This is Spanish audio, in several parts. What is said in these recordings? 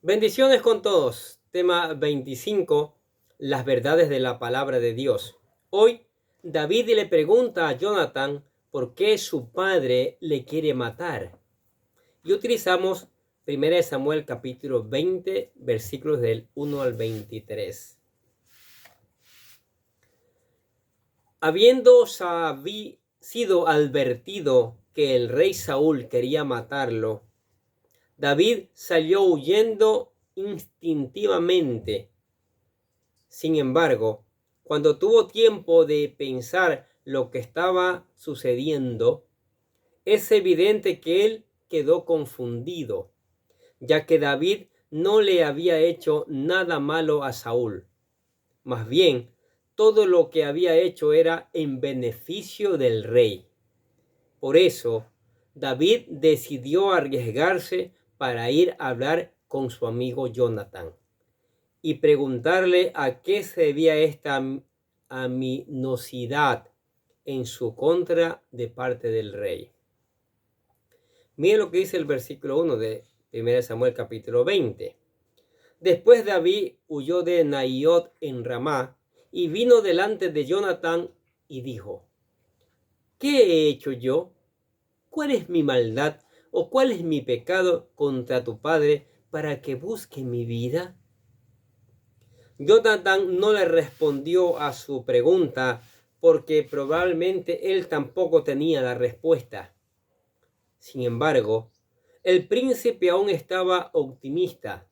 Bendiciones con todos. Tema 25. Las verdades de la palabra de Dios. Hoy, David le pregunta a Jonathan por qué su padre le quiere matar. Y utilizamos 1 Samuel capítulo 20, versículos del 1 al 23. Habiendo sido advertido que el rey Saúl quería matarlo, David salió huyendo instintivamente. Sin embargo, cuando tuvo tiempo de pensar lo que estaba sucediendo, es evidente que él quedó confundido, ya que David no le había hecho nada malo a Saúl. Más bien, todo lo que había hecho era en beneficio del rey. Por eso, David decidió arriesgarse para ir a hablar con su amigo Jonathan y preguntarle a qué se debía esta animosidad en su contra de parte del rey. Miren lo que dice el versículo 1 de 1 Samuel capítulo 20. Después David huyó de Naiot en Ramá y vino delante de Jonathan y dijo: ¿Qué he hecho yo? ¿Cuál es mi maldad o cuál es mi pecado contra tu padre para que busque mi vida? Jonathan no le respondió a su pregunta porque probablemente él tampoco tenía la respuesta. Sin embargo, el príncipe aún estaba optimista.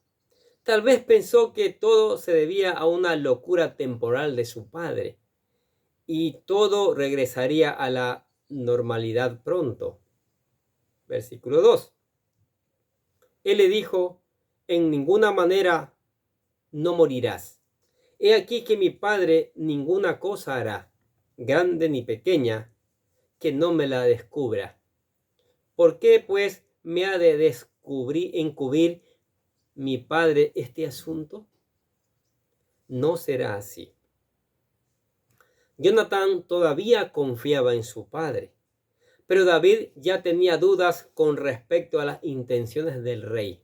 Tal vez pensó que todo se debía a una locura temporal de su padre y todo regresaría a la normalidad pronto. Versículo 2. Él le dijo: en ninguna manera no morirás. He aquí que mi padre ninguna cosa hará, grande ni pequeña, que no me la descubra. ¿Por qué pues me ha de encubrir mi padre este asunto? No será así. Jonathan todavía confiaba en su padre, pero David ya tenía dudas con respecto a las intenciones del rey.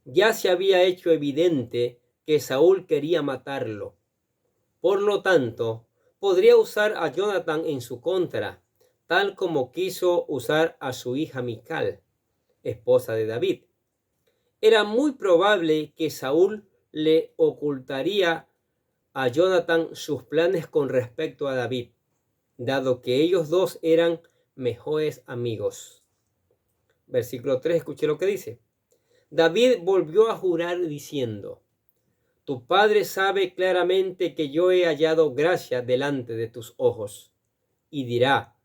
Ya se había hecho evidente que Saúl quería matarlo. Por lo tanto, podría usar a Jonathan en su contra, tal como quiso usar a su hija Mical, esposa de David. Era muy probable que Saúl le ocultaría a Jonathan sus planes con respecto a David, dado que ellos dos eran mejores amigos. Versículo 3, escuché lo que dice. David volvió a jurar diciendo: tu padre sabe claramente que yo he hallado gracia delante de tus ojos. Y dirá: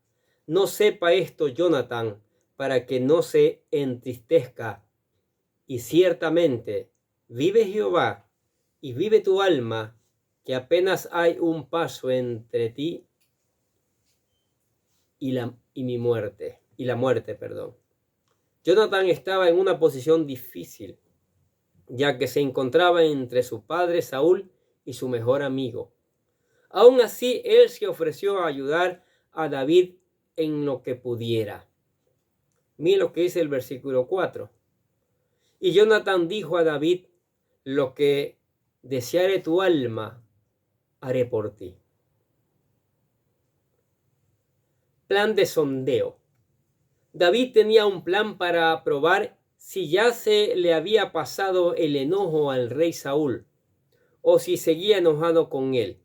no sepa esto Jonathan, para que no se entristezca. Y ciertamente vive Jehová y vive tu alma, que apenas hay un paso entre ti y la muerte, perdón. Jonathan estaba en una posición difícil, ya que se encontraba entre su padre Saúl y su mejor amigo. Aún así, él se ofreció a ayudar a David en lo que pudiera. Miren lo que dice el versículo 4. Y Jonathan dijo a David: lo que deseare tu alma, haré por ti. Plan de sondeo. David tenía un plan para probar si ya se le había pasado el enojo al rey Saúl o si seguía enojado con él.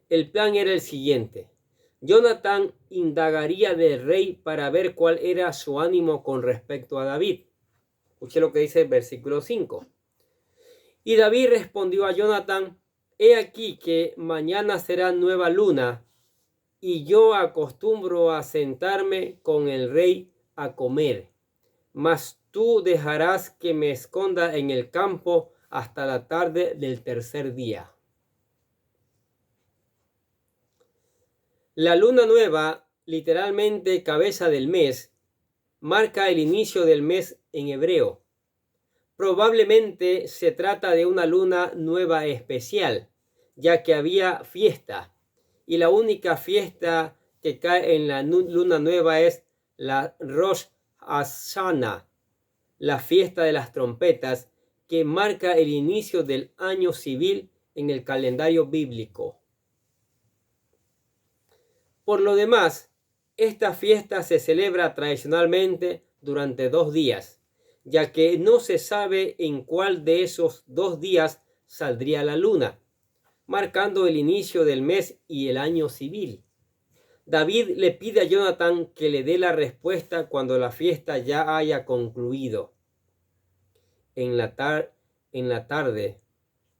El plan era el siguiente: Jonathan indagaría del rey para ver cuál era su ánimo con respecto a David. Escuche lo que dice el versículo 5. Y David respondió a Jonathan: he aquí que mañana será nueva luna, y yo acostumbro a sentarme con el rey a comer. Mas tú dejarás que me esconda en el campo hasta la tarde del tercer día. La luna nueva, literalmente cabeza del mes, marca el inicio del mes en hebreo. Probablemente se trata de una luna nueva especial, ya que había fiesta, y la única fiesta que cae en la luna nueva es la Rosh Hashanah, la fiesta de las trompetas, que marca el inicio del año civil en el calendario bíblico. Por lo demás, esta fiesta se celebra tradicionalmente durante 2 días, ya que no se sabe en cuál de esos 2 días saldría la luna, marcando el inicio del mes y el año civil. David le pide a Jonatán que le dé la respuesta cuando la fiesta ya haya concluido. En la tarde,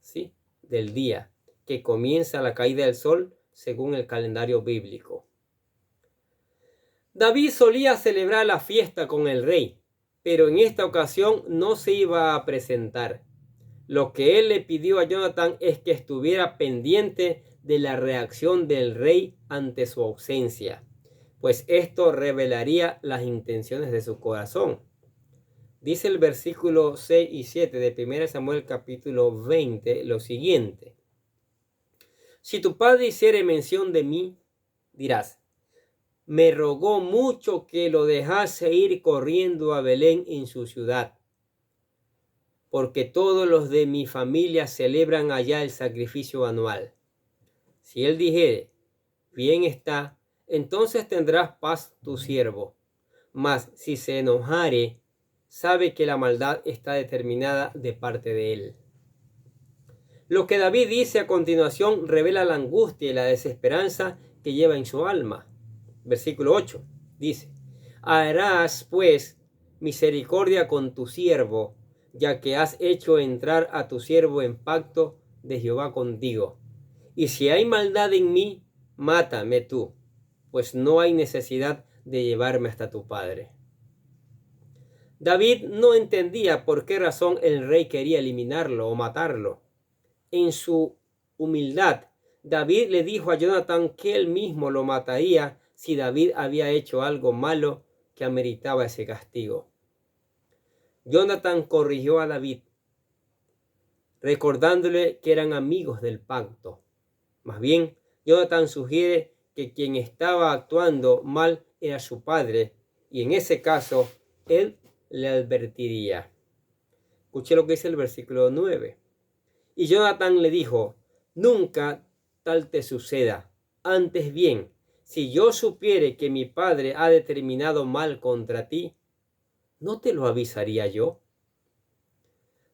¿sí?, del día que comienza la caída del sol según el calendario bíblico. David solía celebrar la fiesta con el rey, pero en esta ocasión no se iba a presentar. Lo que él le pidió a Jonatán es que estuviera pendiente de la reacción del rey ante su ausencia, pues esto revelaría las intenciones de su corazón. Dice el versículo 6 y 7 de 1 Samuel capítulo 20 lo siguiente: si tu padre hiciere mención de mí, dirás, me rogó mucho que lo dejase ir corriendo a Belén en su ciudad, porque todos los de mi familia celebran allá el sacrificio anual. Si él dijere, bien está, entonces tendrás paz tu siervo. Mas si se enojare, sabe que la maldad está determinada de parte de él. Lo que David dice a continuación revela la angustia y la desesperanza que lleva en su alma. Versículo 8 dice, harás pues misericordia con tu siervo, ya que has hecho entrar a tu siervo en pacto de Jehová contigo. Y si hay maldad en mí, mátame tú, pues no hay necesidad de llevarme hasta tu padre. David no entendía por qué razón el rey quería eliminarlo o matarlo. En su humildad, David le dijo a Jonatán que él mismo lo mataría si David había hecho algo malo que ameritaba ese castigo. Jonatán corrigió a David, recordándole que eran amigos del pacto. Más bien, Jonatán sugiere que quien estaba actuando mal era su padre, y en ese caso, él le advertiría. Escuche lo que dice el versículo 9. Y Jonatán le dijo, nunca tal te suceda. Antes bien, si yo supiere que mi padre ha determinado mal contra ti, ¿no te lo avisaría yo?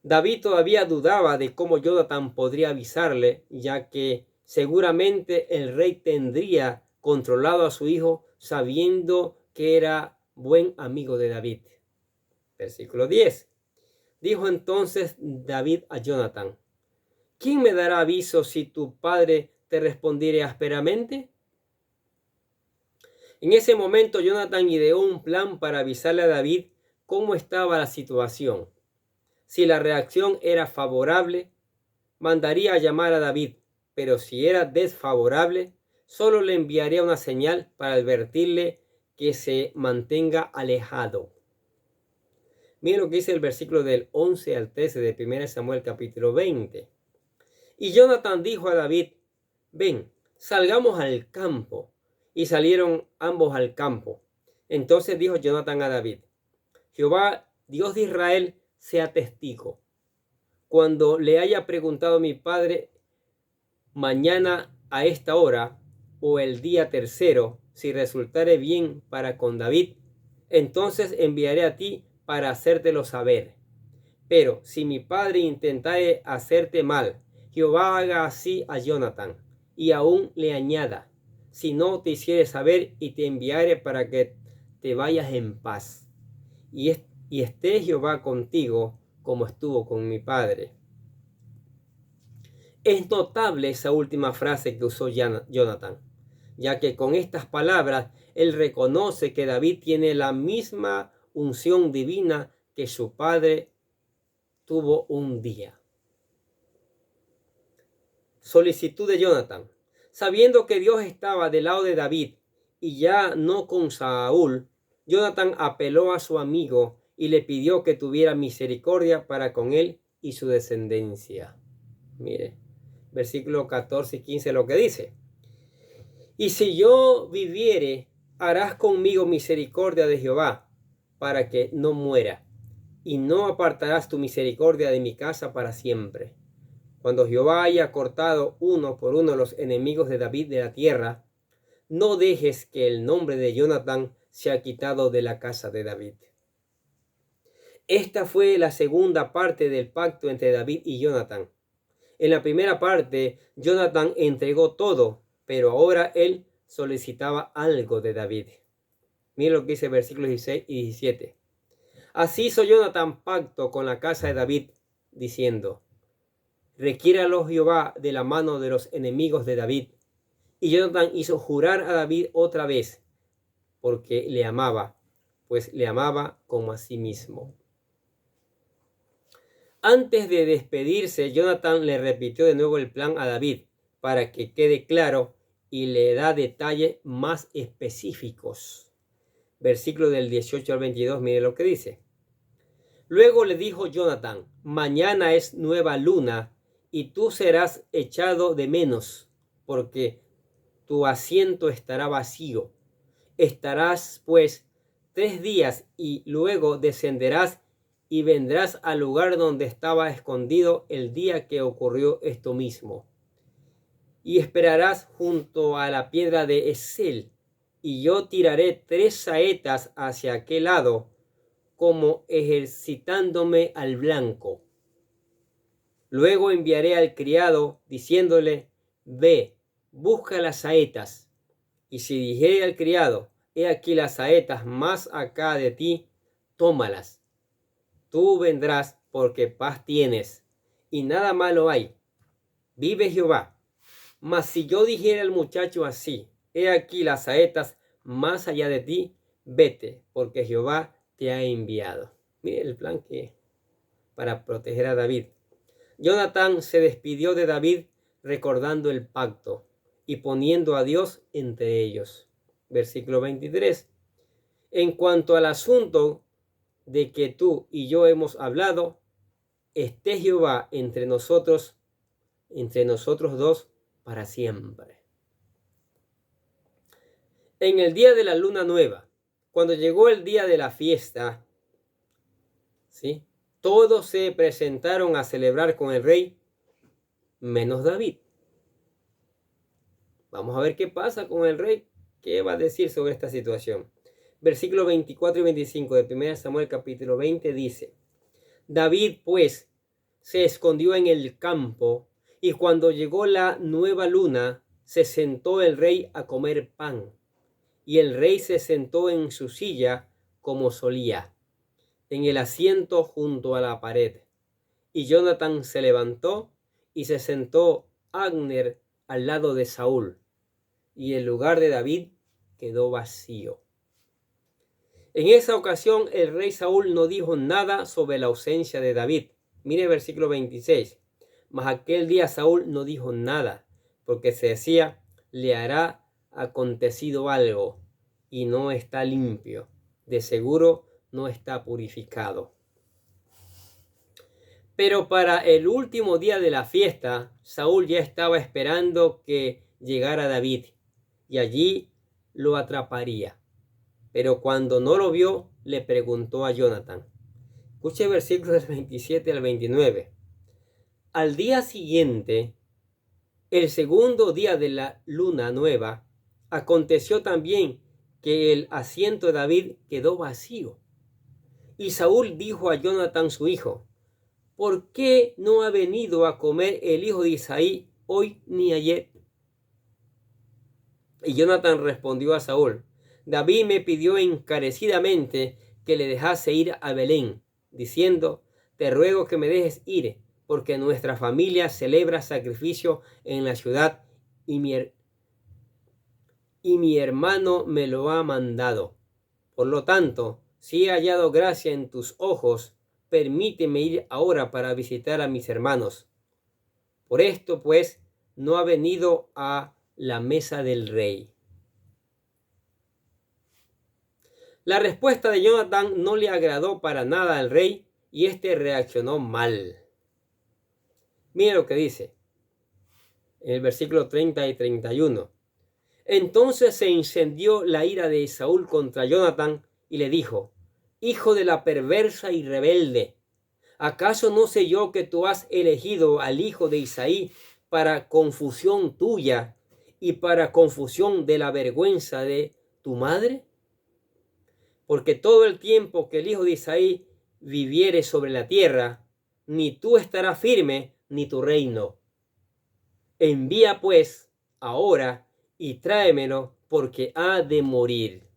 David todavía dudaba de cómo Jonatán podría avisarle, ya que seguramente el rey tendría controlado a su hijo sabiendo que era buen amigo de David. Versículo 10. Dijo entonces David a Jonatán, ¿quién me dará aviso si tu padre te respondiere ásperamente? En ese momento Jonatán ideó un plan para avisarle a David cómo estaba la situación. Si la reacción era favorable, mandaría a llamar a David, pero si era desfavorable, solo le enviaría una señal para advertirle que se mantenga alejado. Miren lo que dice el versículo del 11 al 13 de 1 Samuel capítulo 20. Y Jonatán dijo a David, ven, salgamos al campo. Y salieron ambos al campo. Entonces dijo Jonatán a David, Jehová, Dios de Israel, sea testigo. Cuando le haya preguntado a mi padre mañana a esta hora o el día tercero, si resultare bien para con David, entonces enviaré a ti para hacértelo saber. Pero si mi padre intentare hacerte mal, Jehová haga así a Jonatán, y aún le añada, si no te hiciere saber y te enviare para que te vayas en paz. Y esté Jehová contigo como estuvo con mi padre. Es notable esa última frase que usó Jonatán, ya que con estas palabras él reconoce que David tiene la misma unción divina que su padre tuvo un día. Solicitud de Jonatán. Sabiendo que Dios estaba del lado de David y ya no con Saúl, Jonatán apeló a su amigo y le pidió que tuviera misericordia para con él y su descendencia. Mire, versículo 14 y 15 lo que dice. Y si yo viviere, harás conmigo misericordia de Jehová, para que no muera. y no apartarás tu misericordia de mi casa para siempre. Cuando Jehová haya cortado uno por uno los enemigos de David de la tierra, no dejes que el nombre de Jonatán sea quitado de la casa de David. Esta fue la segunda parte del pacto entre David y Jonatán. En la primera parte, Jonatán entregó todo, pero ahora él solicitaba algo de David. Miren lo que dice versículos 16 y 17. Así hizo Jonatán pacto con la casa de David, diciendo: requiéralo Jehová de la mano de los enemigos de David. Y Jonatán hizo jurar a David otra vez, porque le amaba, pues le amaba como a sí mismo. Antes de despedirse, Jonatán le repitió de nuevo el plan a David para que quede claro y le da detalles más específicos. Versículo del 18 al 22, mire lo que dice. Luego le dijo Jonatán: mañana es nueva luna y tú serás echado de menos, porque tu asiento estará vacío. Estarás pues 3 días y luego descenderás y vendrás al lugar donde estaba escondido el día que ocurrió esto mismo. Y esperarás junto a la piedra de Esel, y yo tiraré 3 saetas hacia aquel lado, como ejercitándome al blanco. Luego enviaré al criado, diciéndole: ve, busca las saetas. Y si dijere al criado: he aquí las saetas más acá de ti, tómalas. Tú vendrás, porque paz tienes, y nada malo hay. Vive Jehová. Mas si yo dijera al muchacho así: he aquí las saetas más allá de ti, vete, porque Jehová te ha enviado. Mire el plan que para proteger a David. Jonatán se despidió de David recordando el pacto y poniendo a Dios entre ellos. Versículo 23. En cuanto al asunto de que tú y yo hemos hablado, esté Jehová entre nosotros dos para siempre. En el día de la luna nueva, cuando llegó el día de la fiesta, ¿sí?, todos se presentaron a celebrar con el rey, menos David. Vamos a ver qué pasa con el rey, qué va a decir sobre esta situación. Versículos 24 y 25 de 1 Samuel capítulo 20 dice: David pues se escondió en el campo, y cuando llegó la nueva luna, se sentó el rey a comer pan. Y el rey se sentó en su silla como solía, en el asiento junto a la pared. Y Jonatán se levantó y se sentó Abner al lado de Saúl, y el lugar de David quedó vacío. En esa ocasión el rey Saúl no dijo nada sobre la ausencia de David. Mire el versículo 26. Mas aquel día Saúl no dijo nada, porque se decía: le hará acontecido algo, y no está limpio. De seguro no está purificado. Pero para el último día de la fiesta, Saúl ya estaba esperando que llegara David, y allí lo atraparía. Pero cuando no lo vio, le preguntó a Jonatán. Escuche el versículo del 27 al 29. Al día siguiente, el segundo día de la luna nueva, aconteció también que el asiento de David quedó vacío. Y Saúl dijo a Jonatán su hijo: ¿por qué no ha venido a comer el hijo de Isaí hoy ni ayer? Y Jonatán respondió a Saúl: David me pidió encarecidamente que le dejase ir a Belén, diciendo: te ruego que me dejes ir, porque nuestra familia celebra sacrificio en la ciudad, y mi hermano me lo ha mandado. Por lo tanto, si he hallado gracia en tus ojos, permíteme ir ahora para visitar a mis hermanos. Por esto, pues, no ha venido a la mesa del rey. La respuesta de Jonatán no le agradó para nada al rey, y éste reaccionó mal. Mira lo que dice en el versículo 30 y 31. Entonces se encendió la ira de Saúl contra Jonatán y le dijo: hijo de la perversa y rebelde? ¿Acaso no sé yo que tú has elegido al hijo de Isaí para confusión tuya y para confusión de la vergüenza de tu madre? Porque todo el tiempo que el hijo de Isaí viviere sobre la tierra, ni tú estarás firme, ni tu reino. Envía pues ahora y tráemelo, porque ha de morir.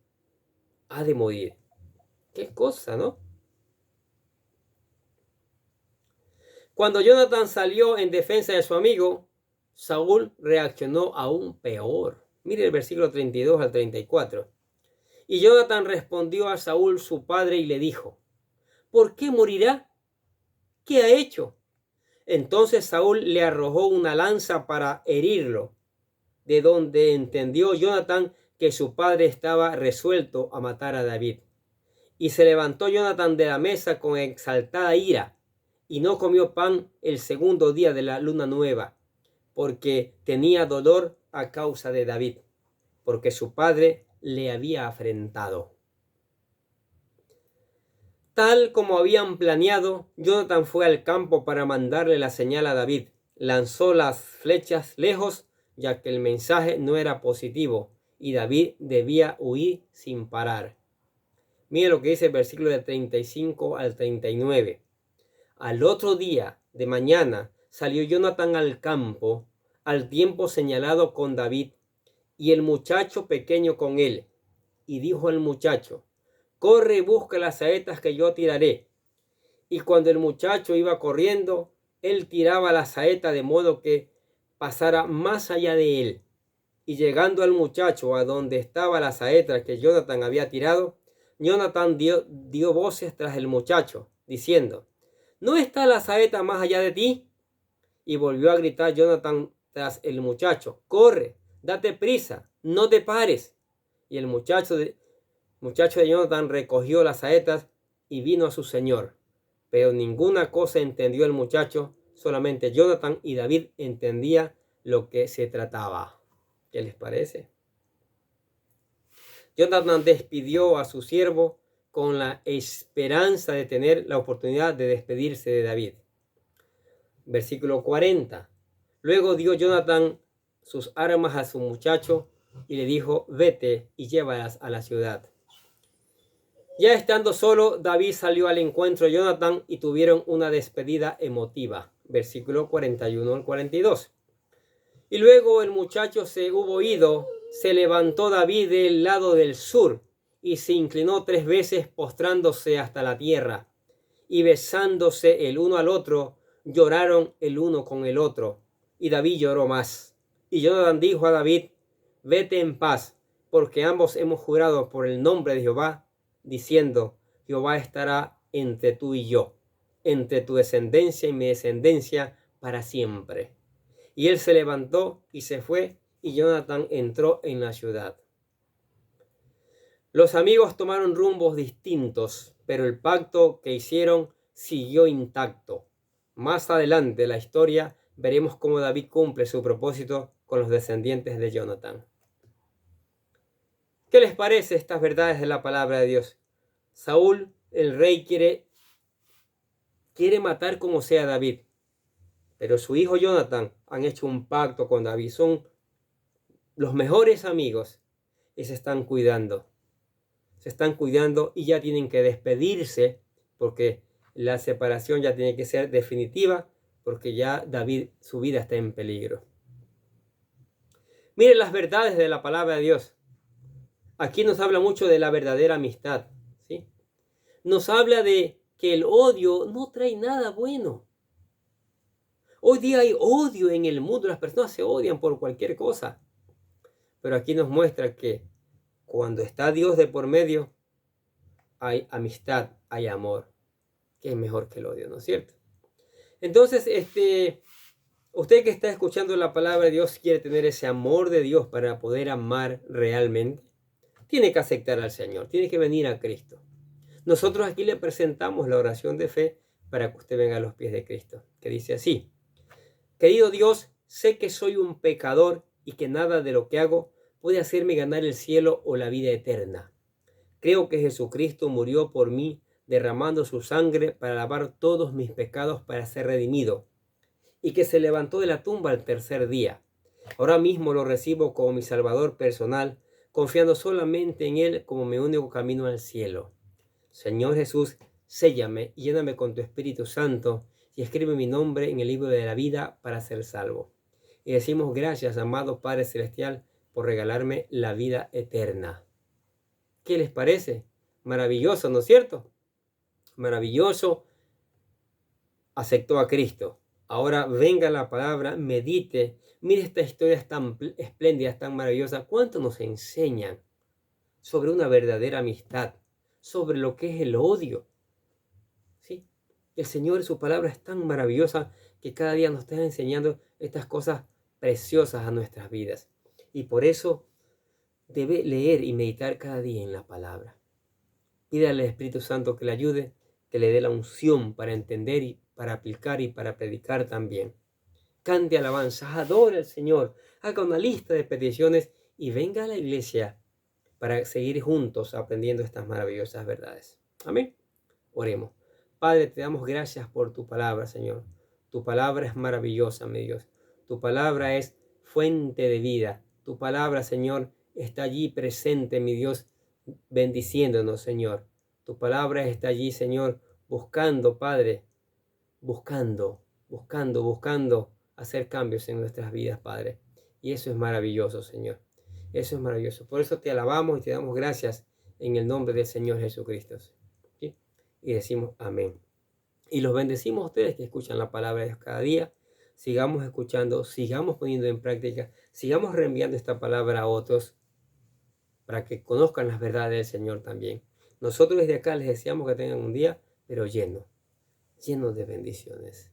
Ha de morir. Qué cosa, ¿no? Cuando Jonathan salió en defensa de su amigo, Saúl reaccionó aún peor. Mire el versículo 32 al 34. Y Jonathan respondió a Saúl su padre y le dijo: ¿por qué morirá? ¿Qué ha hecho? Entonces Saúl le arrojó una lanza para herirlo, de donde entendió Jonathan que su padre estaba resuelto a matar a David. Y se levantó Jonathan de la mesa con exaltada ira, y no comió pan el segundo día de la luna nueva, porque tenía dolor a causa de David, porque su padre le había afrentado. Tal como habían planeado, Jonathan fue al campo para mandarle la señal a David. Lanzó las flechas lejos, ya que el mensaje no era positivo, y David debía huir sin parar. Mire lo que dice el versículo de 35 al 39. Al otro día de mañana salió Jonathan al campo, al tiempo señalado con David, y el muchacho pequeño con él. Y dijo el muchacho: corre y busca las saetas que yo tiraré. Y cuando el muchacho iba corriendo, él tiraba la saeta de modo que pasara más allá de él. Y llegando al muchacho a donde estaba la saeta que Jonathan había tirado, Jonathan dio voces tras el muchacho, diciendo: ¿no está la saeta más allá de ti? Y volvió a gritar Jonathan tras el muchacho: corre, date prisa, no te pares. Y el muchacho de Jonathan recogió las saetas y vino a su señor. Pero ninguna cosa entendió el muchacho, solamente Jonathan y David entendía lo que se trataba. ¿Qué les parece? Jonathan despidió a su siervo con la esperanza de tener la oportunidad de despedirse de David. Versículo 40. Luego dio Jonathan sus armas a su muchacho y le dijo: vete y llévalas a la ciudad. Ya estando solo, David salió al encuentro de Jonathan y tuvieron una despedida emotiva. Versículo 41 al 42. Y luego el muchacho se hubo ido, se levantó David del lado del sur y se inclinó 3 veces postrándose hasta la tierra. Y besándose el uno al otro, lloraron el uno con el otro. Y David lloró más. Y Jonathan dijo a David: vete en paz, porque ambos hemos jurado por el nombre de Jehová, diciendo: Jehová estará entre tú y yo, entre tu descendencia y mi descendencia para siempre. Y él se levantó y se fue, y Jonathan entró en la ciudad. Los amigos tomaron rumbos distintos, pero el pacto que hicieron siguió intacto. Más adelante en la historia veremos cómo David cumple su propósito con los descendientes de Jonathan. ¿Qué les parece estas verdades de la palabra de Dios? Saúl, el rey, quiere matar como sea a David, pero su hijo Jonathan han hecho un pacto con David. Son los mejores amigos y se están cuidando. Se están cuidando y ya tienen que despedirse, porque la separación ya tiene que ser definitiva, porque ya David, su vida está en peligro. Miren las verdades de la palabra de Dios. Aquí nos habla mucho de la verdadera amistad, ¿sí? Nos habla de que el odio no trae nada bueno. Hoy día hay odio en el mundo, las personas se odian por cualquier cosa. Pero aquí nos muestra que cuando está Dios de por medio, hay amistad, hay amor, que es mejor que el odio, ¿no es cierto? Entonces, usted que está escuchando la palabra de Dios, quiere tener ese amor de Dios para poder amar realmente, tiene que aceptar al Señor, tiene que venir a Cristo. Nosotros aquí le presentamos la oración de fe para que usted venga a los pies de Cristo, que dice así: querido Dios, sé que soy un pecador y que nada de lo que hago puede hacerme ganar el cielo o la vida eterna. Creo que Jesucristo murió por mí, derramando su sangre para lavar todos mis pecados para ser redimido, y que se levantó de la tumba al tercer día. Ahora mismo lo recibo como mi Salvador personal, confiando solamente en Él como mi único camino al cielo. Señor Jesús, séllame y lléname con tu Espíritu Santo y escribe mi nombre en el libro de la vida para ser salvo. Y decimos gracias, amado Padre Celestial, por regalarme la vida eterna. ¿Qué les parece? Maravilloso, ¿no es cierto? Maravilloso. Aceptó a Cristo. Ahora venga la palabra, medite. Mire estas historias tan espléndidas, tan maravillosas. ¿Cuánto nos enseñan sobre una verdadera amistad? Sobre lo que es el odio. ¿Sí? El Señor, su palabra es tan maravillosa que cada día nos está enseñando estas cosas preciosas a nuestras vidas. Y por eso debe leer y meditar cada día en la palabra. Pídale al Espíritu Santo que le ayude, que le dé la unción para entender y para aplicar y para predicar también. Cante alabanzas, adore al Señor, haga una lista de peticiones y venga a la iglesia para seguir juntos aprendiendo estas maravillosas verdades. Amén. Oremos. Padre, te damos gracias por tu palabra, Señor. Tu palabra es maravillosa, mi Dios. Tu palabra es fuente de vida. Tu palabra, Señor, está allí presente, mi Dios, bendiciéndonos, Señor. Tu palabra está allí, Señor, buscando, Padre, buscando hacer cambios en nuestras vidas, Padre. Y eso es maravilloso, Señor. Eso es maravilloso. Por eso te alabamos y te damos gracias en el nombre del Señor Jesucristo. ¿Sí? Y decimos amén. Y los bendecimos a ustedes que escuchan la palabra de Dios cada día. Sigamos escuchando, sigamos poniendo en práctica, sigamos reenviando esta palabra a otros para que conozcan las verdades del Señor también. Nosotros desde acá les deseamos que tengan un día, pero lleno de bendiciones.